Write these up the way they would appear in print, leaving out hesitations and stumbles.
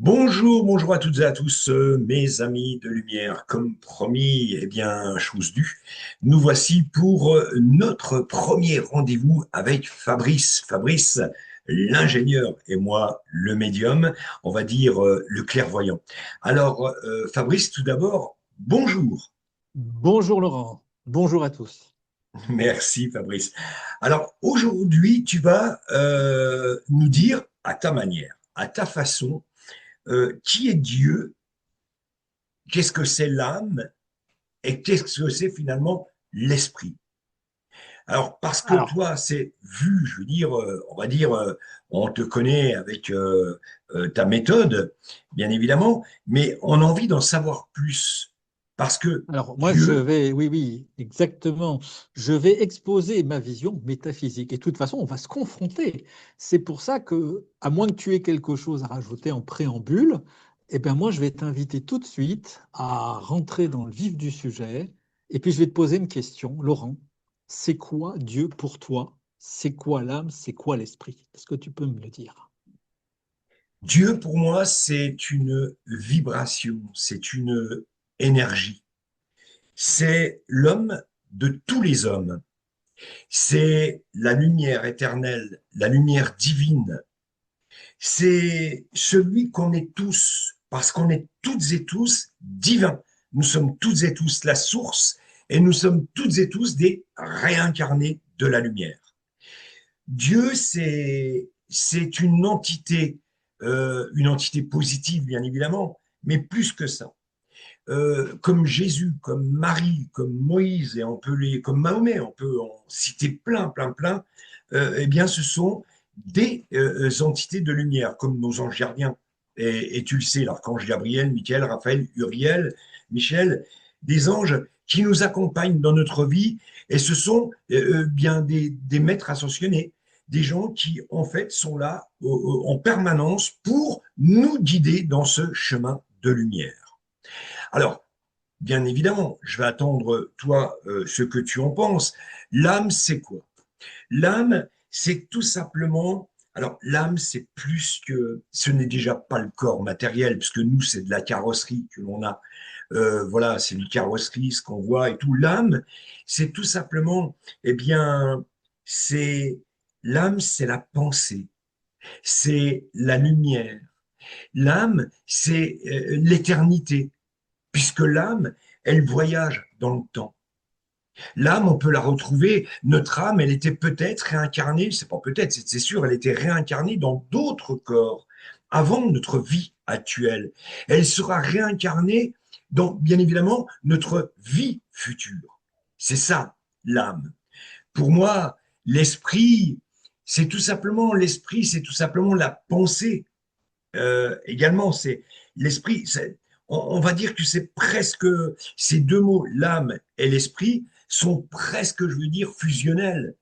Bonjour, bonjour à toutes et à tous, mes amis de lumière. Comme promis, eh bien, chose due, nous voici pour notre premier rendez-vous avec Fabrice. Fabrice, l'ingénieur, et moi, le médium, on va dire le clairvoyant. Alors, Fabrice, tout d'abord, bonjour. Bonjour Laurent, bonjour à tous. Merci, Fabrice. Alors, aujourd'hui, tu vas nous dire à ta manière, à ta façon, qui est Dieu, qu'est-ce que c'est l'âme et qu'est-ce que c'est finalement l'esprit. Alors, parce que Alors, toi, c'est vu, je veux dire, on va dire, on te connaît avec ta méthode, bien évidemment, mais on a envie d'en savoir plus. Parce que alors, moi je Dieu, vais, oui, oui, exactement, je vais exposer ma vision métaphysique et de toute façon on va se confronter. C'est pour ça que, à moins que tu aies quelque chose à rajouter en préambule, eh bien moi je vais t'inviter tout de suite à rentrer dans le vif du sujet et puis je vais te poser une question. Laurent, c'est quoi Dieu pour toi? C'est quoi l'âme? C'est quoi l'esprit? Est-ce que tu peux me le dire? Dieu pour moi, c'est une vibration, c'est une énergie. C'est l'homme de tous les hommes. C'est la lumière éternelle, la lumière divine. C'est celui qu'on est tous, parce qu'on est toutes et tous divins. Nous sommes toutes et tous la source et nous sommes toutes et tous des réincarnés de la lumière. Dieu, c'est une entité positive, bien évidemment, mais plus que ça. Comme Jésus, comme Marie, comme Moïse, et on peut comme Mahomet, on peut en citer plein, plein, plein, eh bien, ce sont des entités de lumière, comme nos anges gardiens. Et tu le sais, l'archange Gabriel, Michael, Raphaël, Uriel, Michel, des anges qui nous accompagnent dans notre vie, et ce sont bien des maîtres ascensionnés, des gens qui, en fait, sont là en permanence pour nous guider dans ce chemin de lumière. Alors, bien évidemment, je vais attendre, toi, ce que tu en penses. L'âme, c'est quoi? L'âme, c'est tout simplement... Alors, l'âme, c'est plus que... Ce n'est déjà pas le corps matériel, puisque nous, c'est de la carrosserie que l'on a. Voilà, c'est une carrosserie, ce qu'on voit et tout. L'âme, c'est tout simplement... Eh bien, c'est... L'âme, c'est la pensée, c'est la lumière. L'âme, c'est l'éternité, puisque l'âme, elle voyage dans le temps. L'âme, on peut la retrouver, notre âme, elle était peut-être réincarnée, c'est pas peut-être, c'est sûr, elle était réincarnée dans d'autres corps avant notre vie actuelle. Elle sera réincarnée dans, bien évidemment, notre vie future. C'est ça, l'âme. Pour moi, l'esprit, c'est tout simplement la pensée également, c'est l'esprit. On va dire que c'est presque ces deux mots, l'âme et l'esprit, sont presque, je veux dire, fusionnels.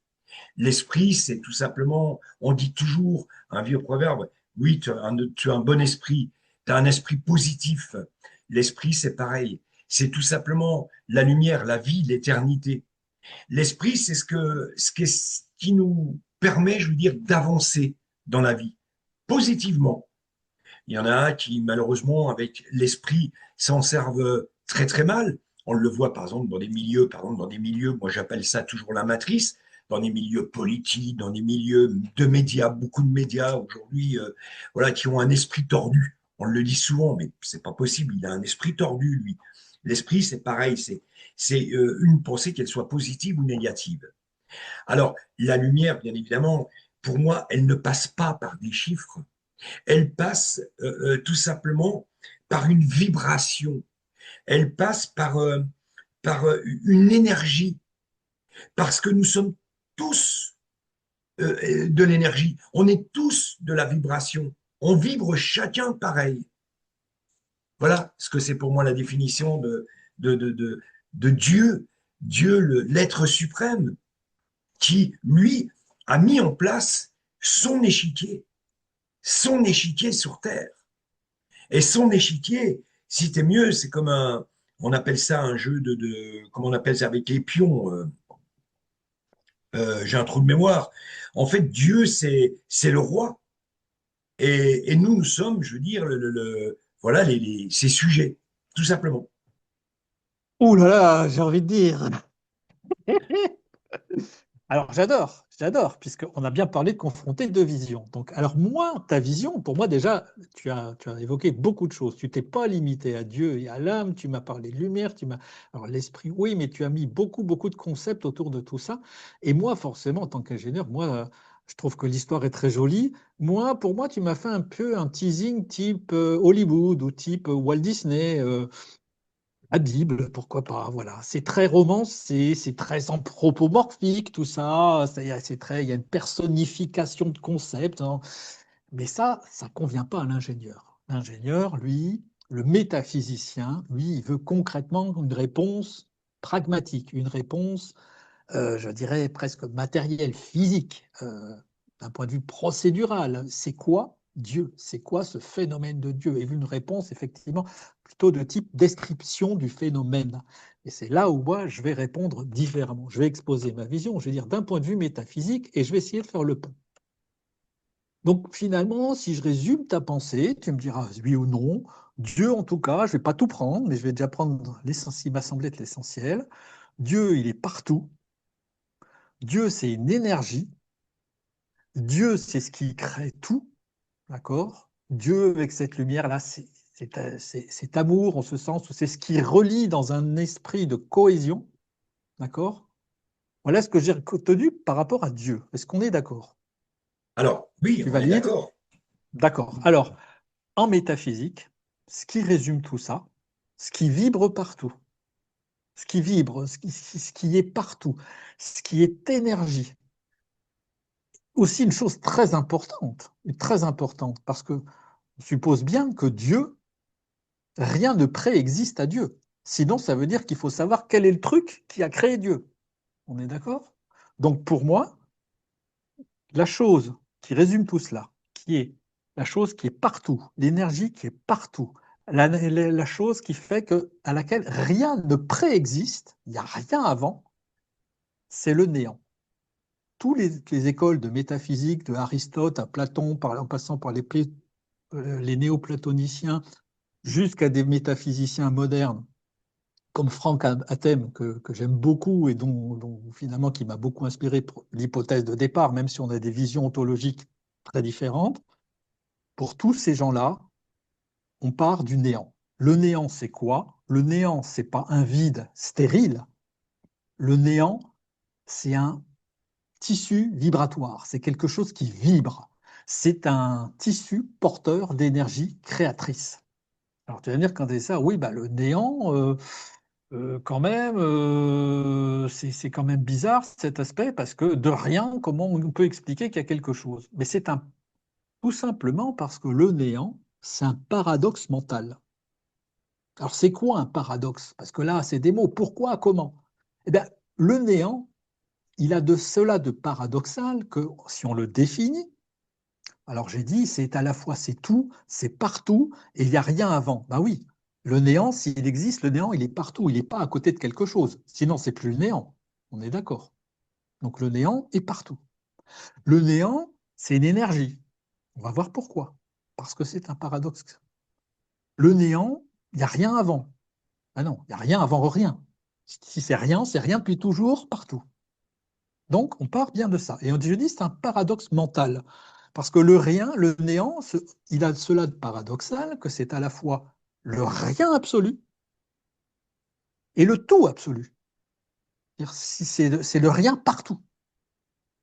L'esprit, c'est tout simplement, on dit toujours, un vieux proverbe, oui, tu as un bon esprit, tu as un esprit positif. L'esprit, c'est pareil. C'est tout simplement la lumière, la vie, l'éternité. L'esprit, c'est ce qui nous permet, je veux dire, d'avancer dans la vie positivement. Il y en a qui, malheureusement, avec l'esprit, s'en servent très, très mal. On le voit, par exemple, dans des milieux, moi j'appelle ça toujours la matrice, dans des milieux politiques, dans des milieux de médias, beaucoup de médias aujourd'hui, voilà, qui ont un esprit tordu. On le dit souvent, mais c'est pas possible. Il a un esprit tordu, lui. L'esprit, c'est pareil, c'est une pensée, qu'elle soit positive ou négative. Alors, la lumière, bien évidemment, pour moi, elle ne passe pas par des chiffres, elle passe tout simplement par une vibration, elle passe par une énergie, parce que nous sommes tous de l'énergie, on est tous de la vibration, on vibre chacun pareil. Voilà ce que c'est pour moi la définition de, de, de, de Dieu, Dieu l'être suprême, qui, lui, a mis en place son échiquier sur Terre. Et son échiquier, si t'es mieux, c'est comme on appelle ça un jeu comment on appelle ça avec les pions. J'ai un trou de mémoire. En fait, Dieu, c'est le roi. Et nous, nous sommes, je veux dire, voilà, ces sujets, tout simplement. Ouh là là, j'ai envie de dire. Alors j'adore, puisqu'on a bien parlé de confronter deux visions. Donc, alors moi, ta vision, pour moi déjà, tu as évoqué beaucoup de choses. Tu t'es pas limité à Dieu et à l'âme, tu m'as parlé de lumière, alors l'esprit, oui, mais tu as mis beaucoup de concepts autour de tout ça. Et moi, forcément, en tant qu'ingénieur, moi, je trouve que l'histoire est très jolie. Moi, pour moi, tu m'as fait un peu un teasing type Hollywood ou type Walt Disney. La Bible, pourquoi pas, voilà. C'est très romancé, c'est très anthropomorphique, tout ça. Il y a une personnification de concepts, hein. Mais ça convient pas à l'ingénieur. L'ingénieur, lui, le métaphysicien, lui, il veut concrètement une réponse pragmatique, une réponse, je dirais, presque matérielle, physique, d'un point de vue procédural. C'est quoi Dieu? C'est quoi ce phénomène de Dieu? Et une réponse, effectivement, plutôt de type description du phénomène. Et c'est là où moi, je vais répondre différemment. Je vais exposer ma vision, je vais dire d'un point de vue métaphysique, et je vais essayer de faire le pont. Donc finalement, si je résume ta pensée, tu me diras oui ou non. Dieu, en tout cas, je ne vais pas tout prendre, mais je vais déjà prendre l'essentiel, il m'a semblé être l'essentiel. Dieu, il est partout. Dieu, c'est une énergie. Dieu, c'est ce qui crée tout, d'accord? Dieu, avec cette lumière-là, c'est cet amour, en ce sens où c'est ce qui relie dans un esprit de cohésion, d'accord? Voilà ce que j'ai retenu par rapport à Dieu. Est-ce qu'on est d'accord? Alors, oui, Tu on est valides? d'accord. D'accord. Alors, en métaphysique, ce qui résume tout ça, ce qui vibre partout, ce qui vibre, ce qui est partout, ce qui est énergie. Aussi une chose très importante, parce que on suppose bien que Dieu, rien ne préexiste à Dieu. Sinon, ça veut dire qu'il faut savoir quel est le truc qui a créé Dieu. On est d'accord? Donc pour moi, la chose qui résume tout cela, qui est la chose qui est partout, l'énergie qui est partout, la chose qui fait que, à laquelle rien ne préexiste, il n'y a rien avant, c'est le néant. Toutes les écoles de métaphysique, de Aristote à Platon, en passant par les néoplatoniciens, jusqu'à des métaphysiciens modernes, comme Frank Athem, que j'aime beaucoup et dont finalement qui m'a beaucoup inspiré pour l'hypothèse de départ, même si on a des visions ontologiques très différentes. Pour tous ces gens-là, on part du néant. Le néant, c'est quoi? Le néant, c'est pas un vide stérile. Le néant, c'est un tissu vibratoire. C'est quelque chose qui vibre. C'est un tissu porteur d'énergie créatrice. Alors tu vas me dire quand tu dis ça, oui, bah, le néant, quand même, c'est quand même bizarre cet aspect parce que de rien, comment on peut expliquer qu'il y a quelque chose? Mais tout simplement parce que le néant, c'est un paradoxe mental. Alors, c'est quoi un paradoxe? Parce que là, c'est des mots. Pourquoi? Comment? Eh bien, le néant, il a de cela de paradoxal que si on le définit, alors j'ai dit, c'est à la fois c'est tout, c'est partout, et il n'y a rien avant. Ben oui, le néant, s'il existe, le néant, il est partout, il n'est pas à côté de quelque chose. Sinon, c'est plus le néant. On est d'accord. Donc le néant est partout. Le néant, c'est une énergie. On va voir pourquoi. Parce que c'est un paradoxe. Le néant, il n'y a rien avant. Ah non, il n'y a rien avant rien. Si c'est rien depuis toujours, partout. Donc, on part bien de ça. Et je dis, c'est un paradoxe mental. Parce que le rien, le néant, il a cela de paradoxal que c'est à la fois le rien absolu et le tout absolu. C'est le rien partout.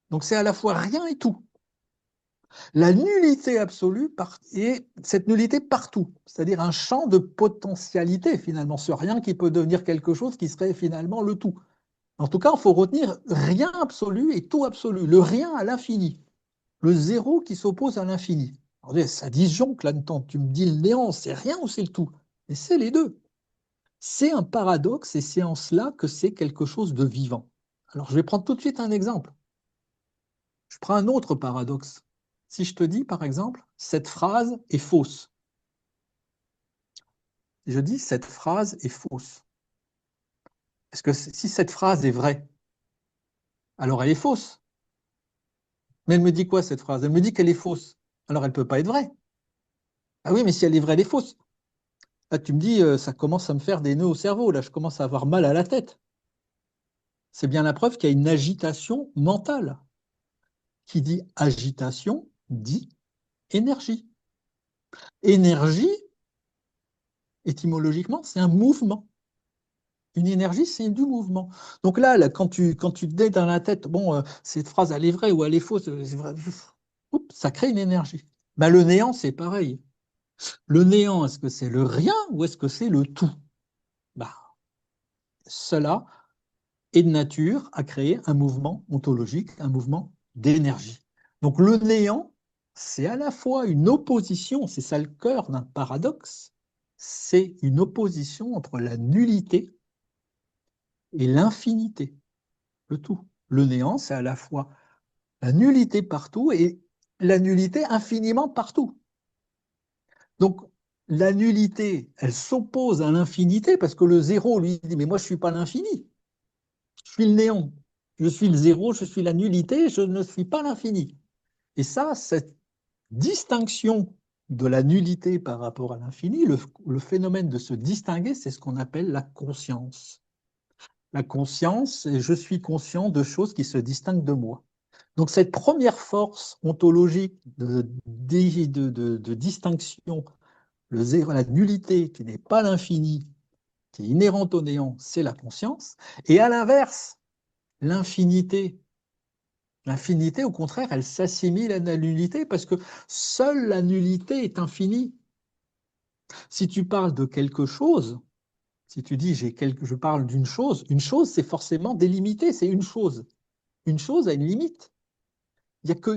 Donc, c'est à la fois rien et tout. La nullité absolue et cette nullité partout, c'est-à-dire un champ de potentialité finalement, ce rien qui peut devenir quelque chose qui serait finalement le tout. En tout cas, il faut retenir rien absolu et tout absolu, le rien à l'infini, le zéro qui s'oppose à l'infini. Ça disjoncle là-dedans. Tu me dis le néant, c'est rien ou c'est le tout? Et c'est les deux. C'est un paradoxe et c'est en cela que c'est quelque chose de vivant. Alors, je vais prendre tout de suite un exemple. Je prends un autre paradoxe. Si je te dis, par exemple, cette phrase est fausse, je dis cette phrase est fausse. Parce que si cette phrase est vraie, alors elle est fausse. Mais elle me dit quoi cette phrase? Elle me dit qu'elle est fausse. Alors elle ne peut pas être vraie. Ah oui, mais si elle est vraie, elle est fausse. Là, tu me dis, ça commence à me faire des nœuds au cerveau. Là, je commence à avoir mal à la tête. C'est bien la preuve qu'il y a une agitation mentale. Qui dit agitation dit énergie. Énergie, étymologiquement, c'est un mouvement. Une énergie, c'est du mouvement. Donc là, quand tu te dis dans la tête, bon, cette phrase, elle est vraie ou elle est fausse, c'est vrai, oups, ça crée une énergie. Ben, le néant, c'est pareil. Le néant, est-ce que c'est le rien ou est-ce que c'est le tout? Ben, cela est de nature à créer un mouvement ontologique, un mouvement d'énergie. Donc le néant, c'est à la fois une opposition, c'est ça le cœur d'un paradoxe, c'est une opposition entre la nullité et l'infinité, le tout. Le néant, c'est à la fois la nullité partout et la nullité infiniment partout. Donc la nullité, elle s'oppose à l'infinité parce que le zéro lui dit, mais moi je ne suis pas l'infini. Je suis le néant, je suis le zéro, je suis la nullité, je ne suis pas l'infini. Et ça, cette distinction de la nullité par rapport à l'infini, le phénomène de se distinguer, c'est ce qu'on appelle la conscience. La conscience, c'est je suis conscient de choses qui se distinguent de moi. Donc cette première force ontologique de distinction, le zéro, la nullité qui n'est pas l'infini, qui est inhérente au néant, c'est la conscience. Et à l'inverse, l'infinité. L'infinité, au contraire, elle s'assimile à la nullité parce que seule la nullité est infinie. Si tu parles de quelque chose, si tu dis je parle une chose, c'est forcément délimité, c'est une chose. Une chose a une limite. Il y a que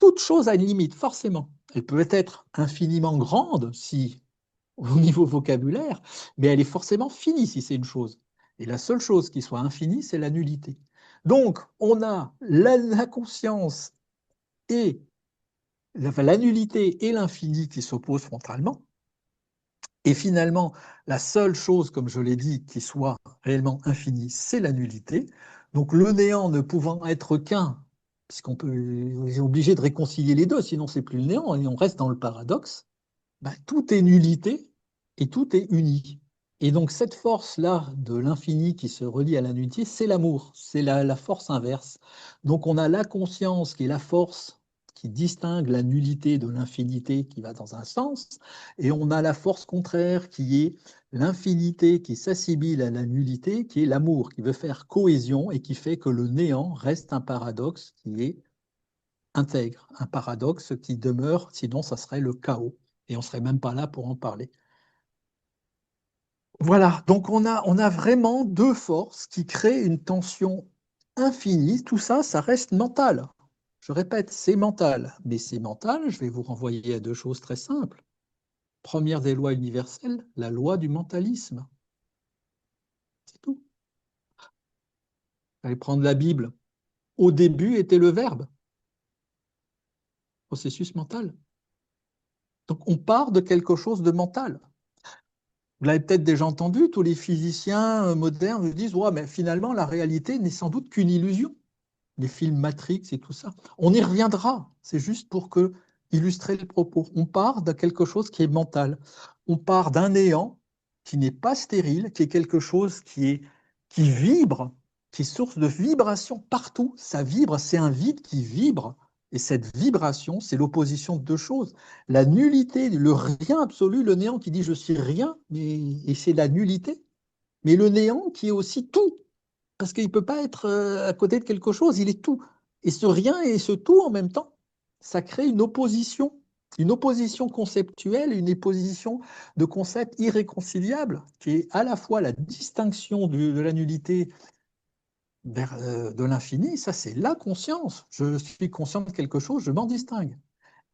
toute chose a une limite, forcément. Elle peut être infiniment grande si au niveau vocabulaire, mais elle est forcément finie si c'est une chose. Et la seule chose qui soit infinie, c'est la nullité. Donc, on a la conscience et la nullité et l'infini qui s'opposent frontalement. Et finalement, la seule chose, comme je l'ai dit, qui soit réellement infinie, c'est la nullité. Donc le néant ne pouvant être qu'un, puisqu'on peut, on est obligé de réconcilier les deux, sinon c'est plus le néant et on reste dans le paradoxe, ben, tout est nullité et tout est uni. Et donc cette force-là de l'infini qui se relie à la nullité, c'est l'amour, c'est la force inverse. Donc on a la conscience qui est la force qui distingue la nullité de l'infinité qui va dans un sens, et on a la force contraire qui est l'infinité qui s'assimile à la nullité, qui est l'amour, qui veut faire cohésion et qui fait que le néant reste un paradoxe qui est intègre, un paradoxe qui demeure, sinon ça serait le chaos, et on ne serait même pas là pour en parler. Voilà, donc on a vraiment deux forces qui créent une tension infinie. Tout ça, ça reste mental. Je répète, c'est mental. Mais c'est mental, je vais vous renvoyer à deux choses très simples. Première des lois universelles, la loi du mentalisme. C'est tout. Vous allez prendre la Bible. Au début était le verbe, processus mental. Donc on part de quelque chose de mental. Vous l'avez peut-être déjà entendu, tous les physiciens modernes disent ouais, mais finalement, la réalité n'est sans doute qu'une illusion. Les films Matrix et tout ça. On y reviendra. C'est juste pour illustrer le propos. On part de quelque chose qui est mental. On part d'un néant qui n'est pas stérile, qui est quelque chose qui vibre, qui est source de vibration partout. Ça vibre, c'est un vide qui vibre. Et cette vibration, c'est l'opposition de deux choses. La nullité, le rien absolu, le néant qui dit je suis rien, et c'est la nullité. Mais le néant qui est aussi tout, parce qu'il ne peut pas être à côté de quelque chose, il est tout. Et ce rien et ce tout en même temps, ça crée une opposition conceptuelle, une opposition de concepts irréconciliables, qui est à la fois la distinction de la nullité de l'infini, ça c'est la conscience. Je suis conscient de quelque chose, je m'en distingue.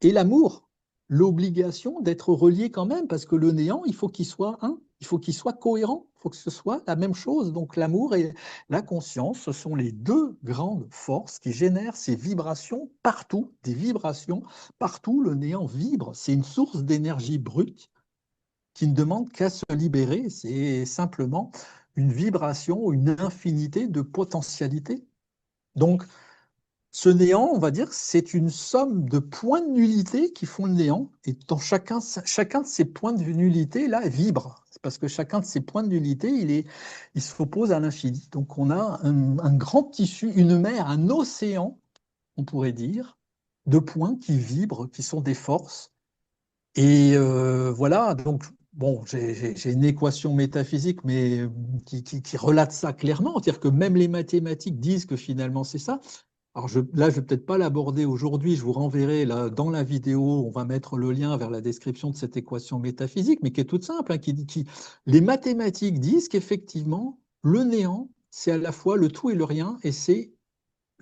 Et l'amour, l'obligation d'être relié quand même, parce que le néant, il faut qu'il soit un, il faut qu'il soit cohérent, il faut que ce soit la même chose. Donc l'amour et la conscience, ce sont les deux grandes forces qui génèrent ces vibrations partout, des vibrations partout. Le néant vibre, c'est une source d'énergie brute qui ne demande qu'à se libérer. C'est simplement une vibration, une infinité de potentialités. Donc, Ce néant, on va dire, c'est une somme de points de nullité qui font le néant. Et dans chacun de ces points de nullité, là, vibre. C'est parce que chacun de ces points de nullité, il s'oppose à l'infini. Donc on a un grand tissu, une mer, un océan, on pourrait dire, de points qui vibrent, qui sont des forces. Et voilà, donc, bon, j'ai une équation métaphysique, mais qui relate ça clairement. C'est-à-dire que même les mathématiques disent que finalement c'est ça. Alors là, je vais peut-être pas l'aborder aujourd'hui, je vous renverrai là, dans la vidéo, on va mettre le lien vers la description de cette équation métaphysique, mais qui est toute simple, hein, qui dit les mathématiques disent qu'effectivement, le néant, c'est à la fois le tout et le rien, et c'est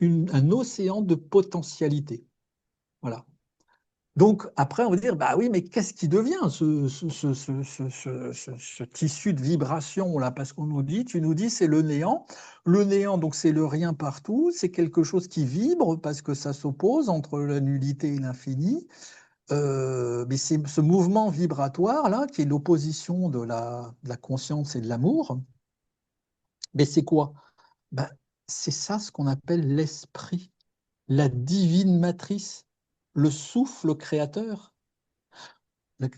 un océan de potentialité. Voilà. Donc après, on va dire, bah oui, mais qu'est-ce qui devient ce tissu de vibration là? Parce qu'on nous dit, tu nous dis, c'est le néant. Le néant, donc c'est le rien partout, c'est quelque chose qui vibre parce que ça s'oppose entre la nullité et l'infini. Mais c'est ce mouvement vibratoire là, qui est l'opposition de la conscience et de l'amour. Mais c'est quoi? Ben, c'est ça ce qu'on appelle l'esprit, la divine matrice, le souffle créateur.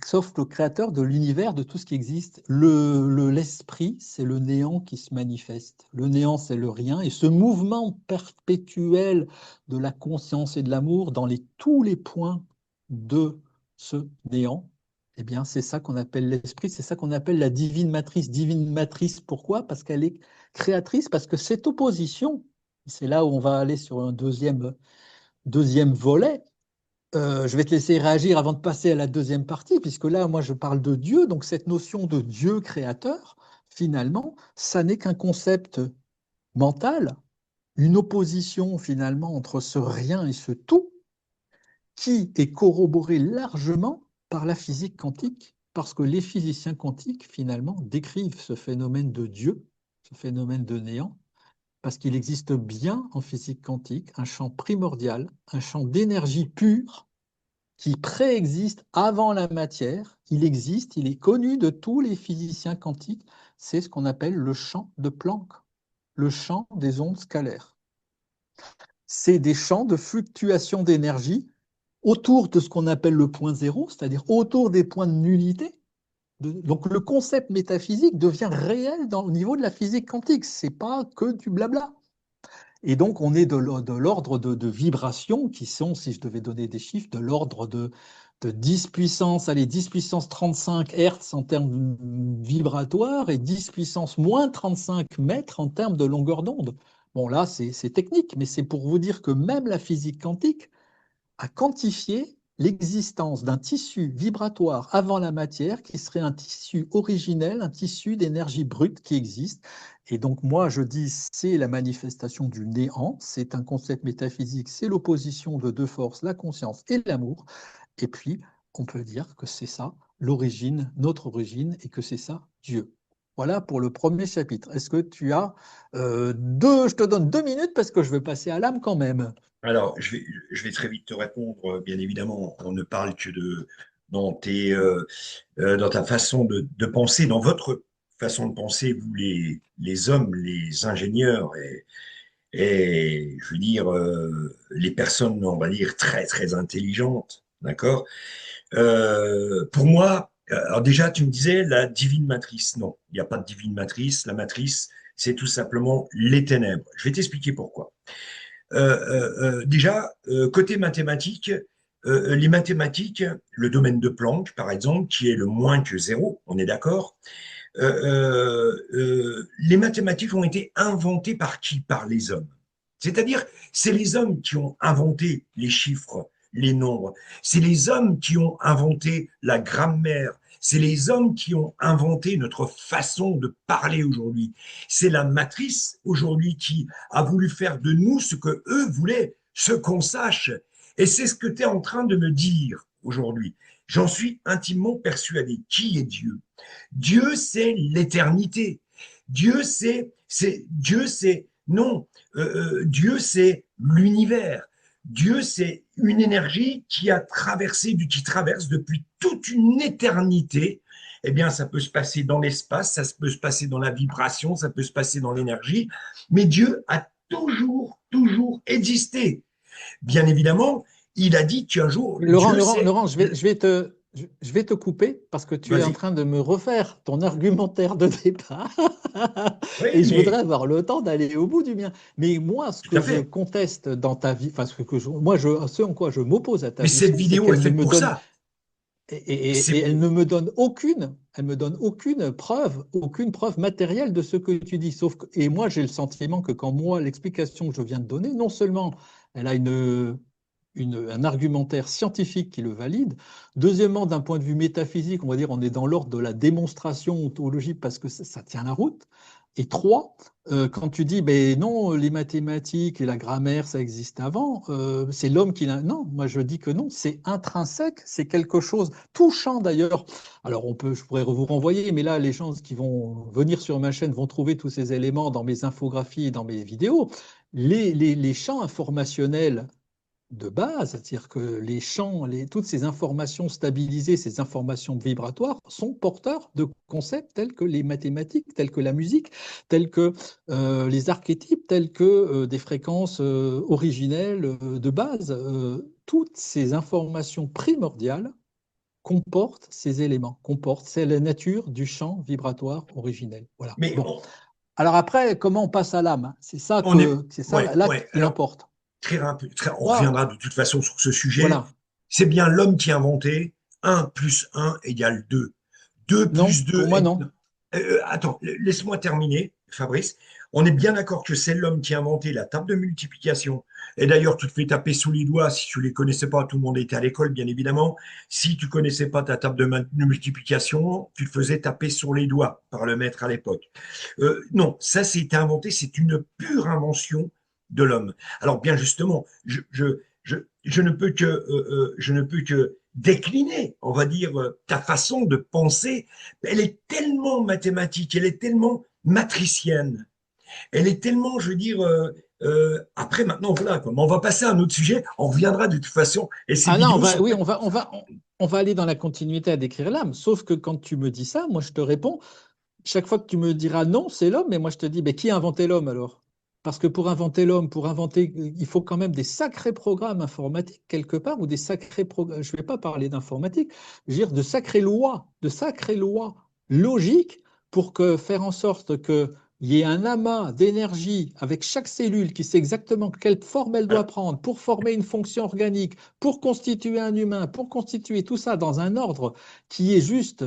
Sauf le créateur de l'univers, de tout ce qui existe. L'esprit, c'est le néant qui se manifeste. Le néant, c'est le rien. Et ce mouvement perpétuel de la conscience et de l'amour dans tous les points de ce néant, eh bien, c'est ça qu'on appelle l'esprit, c'est ça qu'on appelle la divine matrice. Divine matrice, pourquoi? Parce qu'elle est créatrice, parce que cette opposition, c'est là où on va aller sur un deuxième volet. Je vais te laisser réagir avant de passer à la deuxième partie, puisque là, moi, je parle de Dieu. Donc, cette notion de Dieu créateur, finalement, ça n'est qu'un concept mental, une opposition, finalement, entre ce rien et ce tout, qui est corroboré largement par la physique quantique, parce que les physiciens quantiques, finalement, décrivent ce phénomène de Dieu, ce phénomène de néant, parce qu'il existe bien en physique quantique un champ primordial, un champ d'énergie pure qui préexiste avant la matière. Il existe, il est connu de tous les physiciens quantiques. C'est ce qu'on appelle le champ de Planck, le champ des ondes scalaires. C'est des champs de fluctuation d'énergie autour de ce qu'on appelle le point zéro, c'est-à-dire autour des points de nullité. Donc le concept métaphysique devient réel au niveau de la physique quantique. C'est pas que du blabla. Et donc, on est de l'ordre de vibrations qui sont, si je devais donner des chiffres, de l'ordre de 10 puissance, allez, 10 puissance 35 Hertz en termes vibratoires et 10 puissance moins 35 mètres en termes de longueur d'onde. Bon, là, c'est technique, mais c'est pour vous dire que même la physique quantique a quantifié l'existence d'un tissu vibratoire avant la matière qui serait un tissu originel, un tissu d'énergie brute qui existe. Et donc moi, je dis, c'est la manifestation du néant, c'est un concept métaphysique, c'est l'opposition de deux forces, la conscience et l'amour. Et puis, on peut dire que c'est ça l'origine, notre origine, et que c'est ça Dieu. Voilà pour le premier chapitre. Est-ce que tu as je te donne 2 minutes parce que je veux passer à l'âme quand même. Alors, je vais très vite te répondre. Bien évidemment, on ne parle que dans dans ta façon de penser, dans votre façon de penser, vous les hommes, les ingénieurs et je veux dire, les personnes, on va dire, très, très intelligentes, d'accord? Pour moi, alors déjà, tu me disais la divine matrice. Non, il n'y a pas de divine matrice. La matrice, c'est tout simplement les ténèbres. Je vais t'expliquer pourquoi. Déjà, côté mathématiques, les mathématiques, le domaine de Planck, par exemple, qui est le moins que zéro, on est d'accord. Les mathématiques ont été inventées par qui? Par les hommes. C'est-à-dire, c'est les hommes qui ont inventé les chiffres, les nombres. C'est les hommes qui ont inventé la grammaire. C'est les hommes qui ont inventé notre façon de parler aujourd'hui. C'est la matrice aujourd'hui qui a voulu faire de nous ce que eux voulaient, ce qu'on sache. Et c'est ce que tu es en train de me dire aujourd'hui. J'en suis intimement persuadé. Qui est Dieu? Dieu, c'est l'éternité. Dieu, c'est, non, Dieu, c'est l'univers. Dieu, c'est une énergie qui traverse depuis toute une éternité. Eh bien, ça peut se passer dans l'espace, ça peut se passer dans la vibration, ça peut se passer dans l'énergie, mais Dieu a toujours, toujours existé. Bien évidemment, il a dit qu'un jour, Laurent, Dieu Laurent, sait. Laurent, je vais te couper parce que tu es en Vas-y. train de me refaire ton argumentaire de départ Oui, et je voudrais mais avoir le temps d'aller au bout du mien. Mais moi, ce tout que à je fait. conteste dans ta vie, enfin, moi, ce en quoi je m'oppose à ta Mais cette vision, c'est vidéo est qu'elle ne faite me pour donne ça. et C'est elle ne me donne aucune preuve matérielle de ce que tu dis. Et moi, j'ai le sentiment que quand moi, l'explication que je viens de donner, non seulement elle a un argumentaire scientifique qui le valide, deuxièmement, d'un point de vue métaphysique, on va dire, on est dans l'ordre de la démonstration ontologique parce que ça tient la route. Et trois, quand tu dis, ben non, les mathématiques et la grammaire, ça existe avant, c'est l'homme qui l'a. Non, moi je dis que non, c'est intrinsèque, c'est quelque chose touchant d'ailleurs. Alors je pourrais vous renvoyer, mais là, les gens qui vont venir sur ma chaîne vont trouver tous ces éléments dans mes infographies et dans mes vidéos. Les champs informationnels de base, c'est-à-dire que les champs, toutes ces informations stabilisées, ces informations vibratoires sont porteurs de concepts tels que les mathématiques, tels que la musique, tels que les archétypes, tels que des fréquences originelles de base. Toutes ces informations primordiales comportent ces éléments, c'est la nature du champ vibratoire originel. Voilà. mais Bon. Alors après, comment on passe à l'âme? on est. C'est ça Ouais, l'acte ouais. qui Alors, importe. on Moi, reviendra de toute façon sur ce sujet. voilà. C'est bien l'homme qui a inventé 1 + 1 = 2. 2 Non, plus pour 2 moi, non. non. Attends, laisse-moi terminer, Fabrice. On est bien d'accord que c'est l'homme qui a inventé la table de multiplication. Et d'ailleurs, tu te fais taper sous les doigts si tu ne les connaissais pas. Tout le monde était à l'école, bien évidemment. Si tu ne connaissais pas ta table de multiplication, tu te faisais taper sur les doigts par le maître à l'époque. Non, ça, c'est inventé, c'est une pure invention de l'homme. Alors, bien justement, je ne peux que décliner, on va dire, ta façon de penser. Elle est tellement mathématique, elle est tellement matricienne, elle est tellement, je veux dire, après, maintenant, voilà, quoi. Mais on va passer à un autre sujet, on reviendra de toute façon, et ces Ah non, vidéos sont oui, faites. on va aller dans la continuité à décrire l'âme. Sauf que quand tu me dis ça, moi je te réponds, chaque fois que tu me diras non, c'est l'homme, mais moi je te dis, mais qui a inventé l'homme alors? Parce que pour inventer l'homme, il faut quand même des sacrés programmes informatiques quelque part, ou des sacrés programmes, je ne vais pas parler d'informatique, je veux dire de sacrées lois logiques pour faire en sorte que il y ait un amas d'énergie avec chaque cellule qui sait exactement quelle forme elle doit Alors, prendre pour former une fonction organique, pour constituer un humain, pour constituer tout ça dans un ordre qui est juste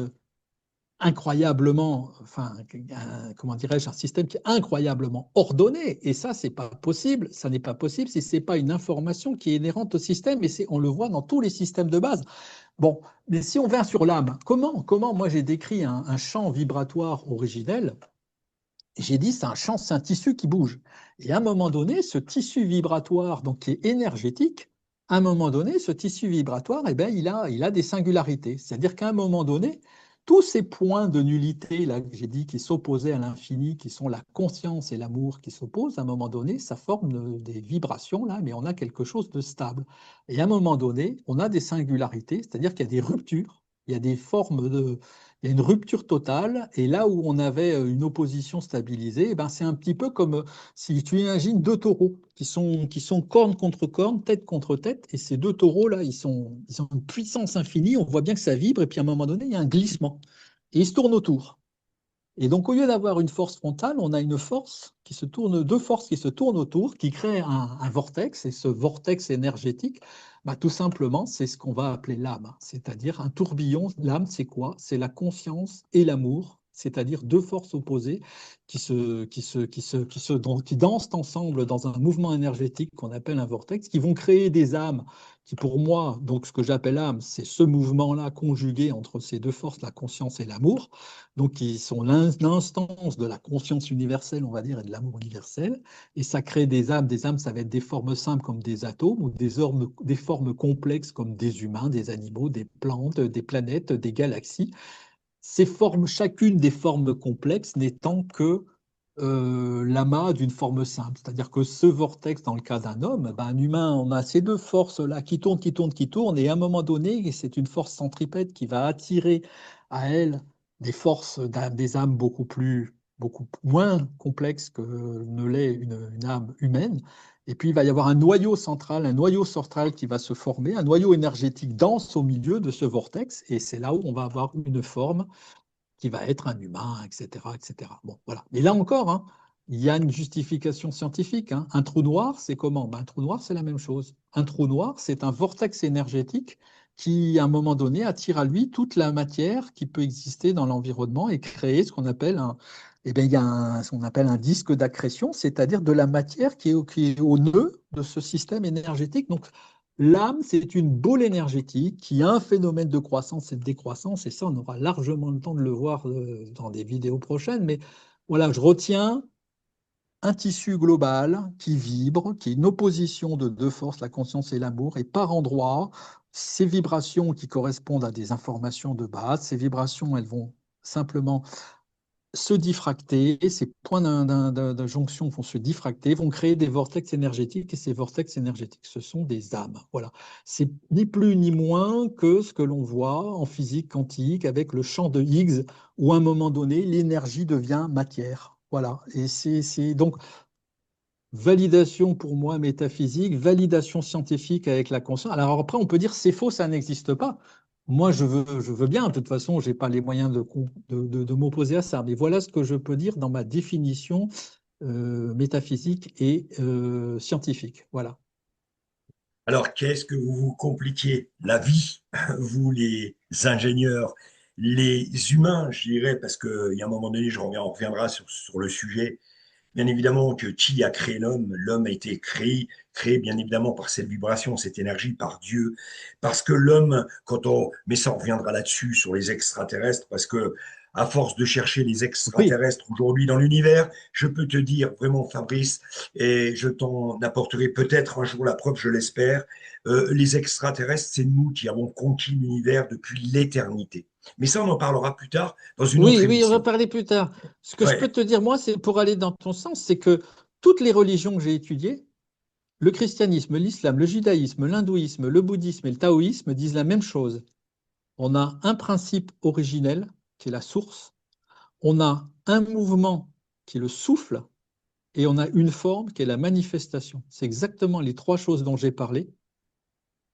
incroyablement, enfin, comment dirais-je, un système qui est incroyablement ordonné. Et ça, c'est pas possible. Ça n'est pas possible si c'est pas une information qui est inhérente au système. Et on le voit dans tous les systèmes de base. Bon, mais si on vient sur l'âme, comment moi j'ai décrit un champ vibratoire originel? J'ai dit c'est un tissu qui bouge. Et à un moment donné, ce tissu vibratoire, donc qui est énergétique, à un moment donné, ce tissu vibratoire, eh ben, il a des singularités. C'est-à-dire qu'à un moment donné, tous ces points de nullité là que j'ai dit qui s'opposaient à l'infini, qui sont la conscience et l'amour qui s'opposent, à un moment donné, ça forme des vibrations là, mais on a quelque chose de stable. Et à un moment donné, on a des singularités, c'est-à-dire qu'il y a des ruptures, il y a des formes de, il y a une rupture totale, et là où on avait une opposition stabilisée, eh ben c'est un petit peu comme si tu imagines deux taureaux qui sont corne contre corne, tête contre tête, et ces deux taureaux-là, ils ont une puissance infinie, on voit bien que ça vibre, et puis à un moment donné, il y a un glissement, et ils se tournent autour. Et donc, au lieu d'avoir une force frontale, on a une force qui se tourne, deux forces qui se tournent autour, qui créent un vortex. Et ce vortex énergétique, bah, tout simplement, c'est ce qu'on va appeler l'âme, c'est-à-dire un tourbillon. L'âme, c'est quoi? C'est la conscience et l'amour, c'est-à-dire deux forces opposées qui dansent ensemble dans un mouvement énergétique qu'on appelle un vortex, qui vont créer des âmes qui pour moi, donc ce que j'appelle âme, c'est ce mouvement-là conjugué entre ces deux forces, la conscience et l'amour, donc qui sont l'instance de la conscience universelle, on va dire, et de l'amour universel. Et ça crée des âmes. Des âmes, ça va être des formes simples comme des atomes ou des formes complexes comme des humains, des animaux, des plantes, des planètes, des galaxies. Ces formes, chacune des formes complexes n'étant que l'amas d'une forme simple. C'est-à-dire que ce vortex, dans le cas d'un homme, ben, un humain, on a ces deux forces-là qui tournent, qui tournent, qui tournent, et à un moment donné, c'est une force centripète qui va attirer à elle des forces, des âmes beaucoup plus beaucoup moins complexe que ne l'est une âme humaine. Et puis, il va y avoir un noyau central qui va se former, un noyau énergétique dense au milieu de ce vortex. Et c'est là où on va avoir une forme qui va être un humain, etc., etc. Bon, voilà. Mais là encore, hein, il y a une justification scientifique. Hein. Un trou noir, c'est comment? Ben, un trou noir, c'est la même chose. Un trou noir, c'est un vortex énergétique qui, à un moment donné, attire à lui toute la matière qui peut exister dans l'environnement et créer ce qu'on appelle eh bien, il y a ce qu'on appelle un disque d'accrétion, c'est-à-dire de la matière qui est au nœud de ce système énergétique. Donc, l'âme, c'est une boule énergétique qui a un phénomène de croissance et de décroissance, et ça, on aura largement le temps de le voir dans des vidéos prochaines. Mais voilà, je retiens un tissu global qui vibre, qui est une opposition de deux forces, la conscience et l'amour, et par endroits, ces vibrations qui correspondent à des informations de base, ces vibrations, elles vont simplement se diffracter, ces points de jonction vont se diffracter, vont créer des vortex énergétiques, et ces vortex énergétiques, ce sont des âmes. Voilà. C'est ni plus ni moins que ce que l'on voit en physique quantique avec le champ de Higgs, où à un moment donné, l'énergie devient matière. Voilà. Et c'est donc validation pour moi métaphysique, validation scientifique avec la conscience. Alors après, on peut dire c'est faux, ça n'existe pas. Moi, je veux bien. De toute façon, je n'ai pas les moyens de m'opposer à ça. Mais voilà ce que je peux dire dans ma définition métaphysique et scientifique. Voilà. Alors, qu'est-ce que vous vous compliquez la vie, vous les ingénieurs, les humains, je dirais, parce qu'il y a un moment donné, on reviendra sur le sujet. Bien évidemment que qui a créé l'homme? L'homme a été créé bien évidemment par cette vibration, cette énergie, par Dieu. Parce que l'homme, mais ça on reviendra là-dessus, sur les extraterrestres, parce que à force de chercher les Oui, extraterrestres aujourd'hui dans l'univers, je peux te dire vraiment, Fabrice, et je t'en apporterai peut-être un jour la preuve, je l'espère, les extraterrestres, c'est nous qui avons conquis l'univers depuis l'éternité. Mais ça, on en parlera plus tard dans une autre oui, oui, on va émission. parler plus tard. Ce que je peux Ouais, te dire, moi, c'est pour aller dans ton sens, c'est que toutes les religions que j'ai étudiées, le christianisme, l'islam, le judaïsme, l'hindouisme, le bouddhisme et le taoïsme disent la même chose. On a un principe originel qui est la source, on a un mouvement qui est le souffle, et on a une forme qui est la manifestation. C'est exactement les trois choses dont j'ai parlé,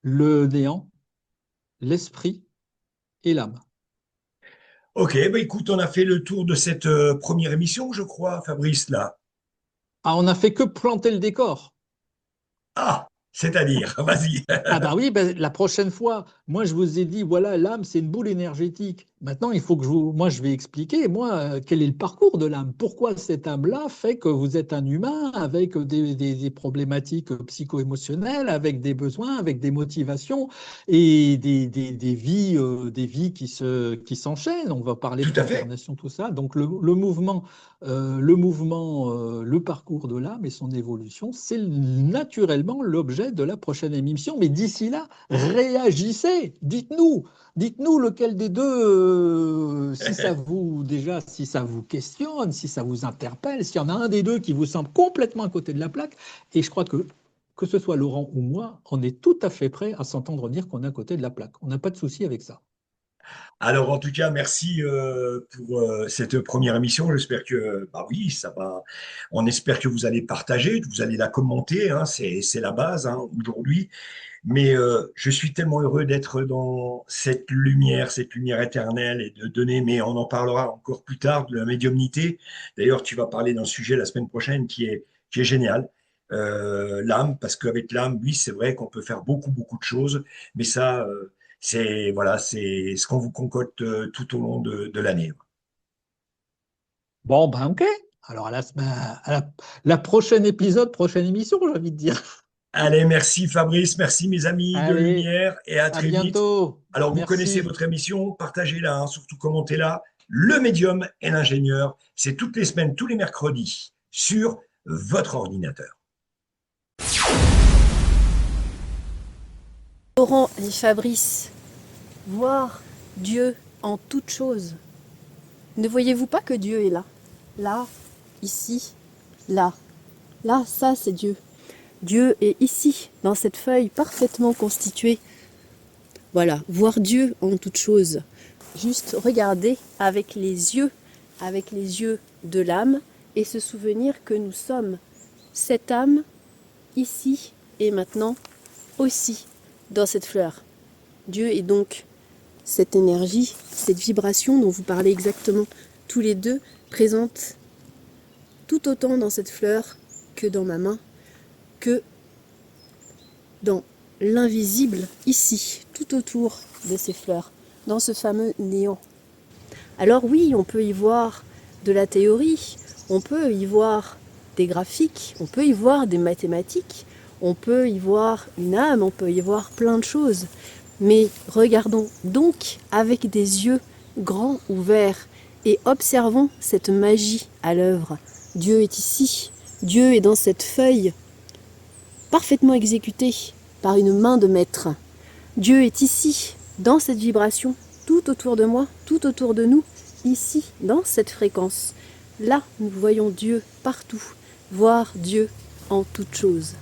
le néant, l'esprit et l'âme. ok, bah écoute, on a fait le tour de cette première émission, je crois, Fabrice, là. Ah, on n'a fait que planter le décor. Ah, c'est-à-dire, vas-y. Ah bah oui, ben, la prochaine fois, moi je vous ai dit, voilà, l'âme, c'est une boule énergétique. Maintenant, il faut que moi je vais expliquer, moi, quel est le parcours de l'âme. Pourquoi cette âme-là fait que vous êtes un humain avec des problématiques psycho-émotionnelles, avec des besoins, avec des motivations et des vies qui s'enchaînent. On va parler de Tout à fait. réincarnation, tout ça. Donc le parcours de l'âme et son évolution, c'est naturellement l'objet de la prochaine émission. Mais d'ici là, réagissez, dites-nous lequel des deux, si ça vous questionne, si ça vous interpelle, s'il y en a un des deux qui vous semble complètement à côté de la plaque. Et je crois que ce soit Laurent ou moi, on est tout à fait prêt à s'entendre dire qu'on est à côté de la plaque. On n'a pas de souci avec ça. Alors, en tout cas, merci pour cette première émission. J'espère que, bah oui, ça va. On espère que vous allez partager, que vous allez la commenter. Hein, c'est la base hein, aujourd'hui. Mais je suis tellement heureux d'être dans cette lumière éternelle et de donner, mais on en parlera encore plus tard, de la médiumnité. D'ailleurs, tu vas parler d'un sujet la semaine prochaine qui est génial. L'âme, parce qu'avec l'âme, oui, c'est vrai qu'on peut faire beaucoup, beaucoup de choses, mais ça, c'est voilà, c'est ce qu'on vous concocte tout au long de l'année. Bon, ben ok. Alors la prochaine épisode, prochaine émission, j'ai envie de dire. Allez, merci Fabrice, merci mes amis de Allez, Lumière et à à très vite. bientôt. Alors, vous connaissez Merci. votre émission, partagez-la, hein, surtout commentez-la. Le médium et l'ingénieur, c'est toutes les semaines, tous les mercredis, sur votre ordinateur. Laurent et Fabrice, voir Dieu en toute chose. Ne voyez-vous pas que Dieu est là? Là, ici, là. Là, ça c'est Dieu. Dieu est ici, dans cette feuille parfaitement constituée. Voilà, voir Dieu en toute chose. Juste regarder avec les yeux avec les yeux de l'âme et se souvenir que nous sommes cette âme ici et maintenant aussi dans cette fleur. Dieu est donc cette énergie, cette vibration dont vous parlez exactement tous les deux, présente tout autant dans cette fleur que dans ma main, que dans l'invisible ici, tout autour de ces fleurs, dans ce fameux néant. Alors oui, on peut y voir de la théorie, on peut y voir des graphiques, on peut y voir des mathématiques, on peut y voir une âme, on peut y voir plein de choses. Mais regardons donc avec des yeux grands ouverts et observons cette magie à l'œuvre. Dieu est ici, Dieu est dans cette feuille, parfaitement exécutée par une main de maître. Dieu est ici, dans cette vibration, tout autour de moi, tout autour de nous, ici, dans cette fréquence. Là, nous voyons Dieu partout, voir Dieu en toutes choses.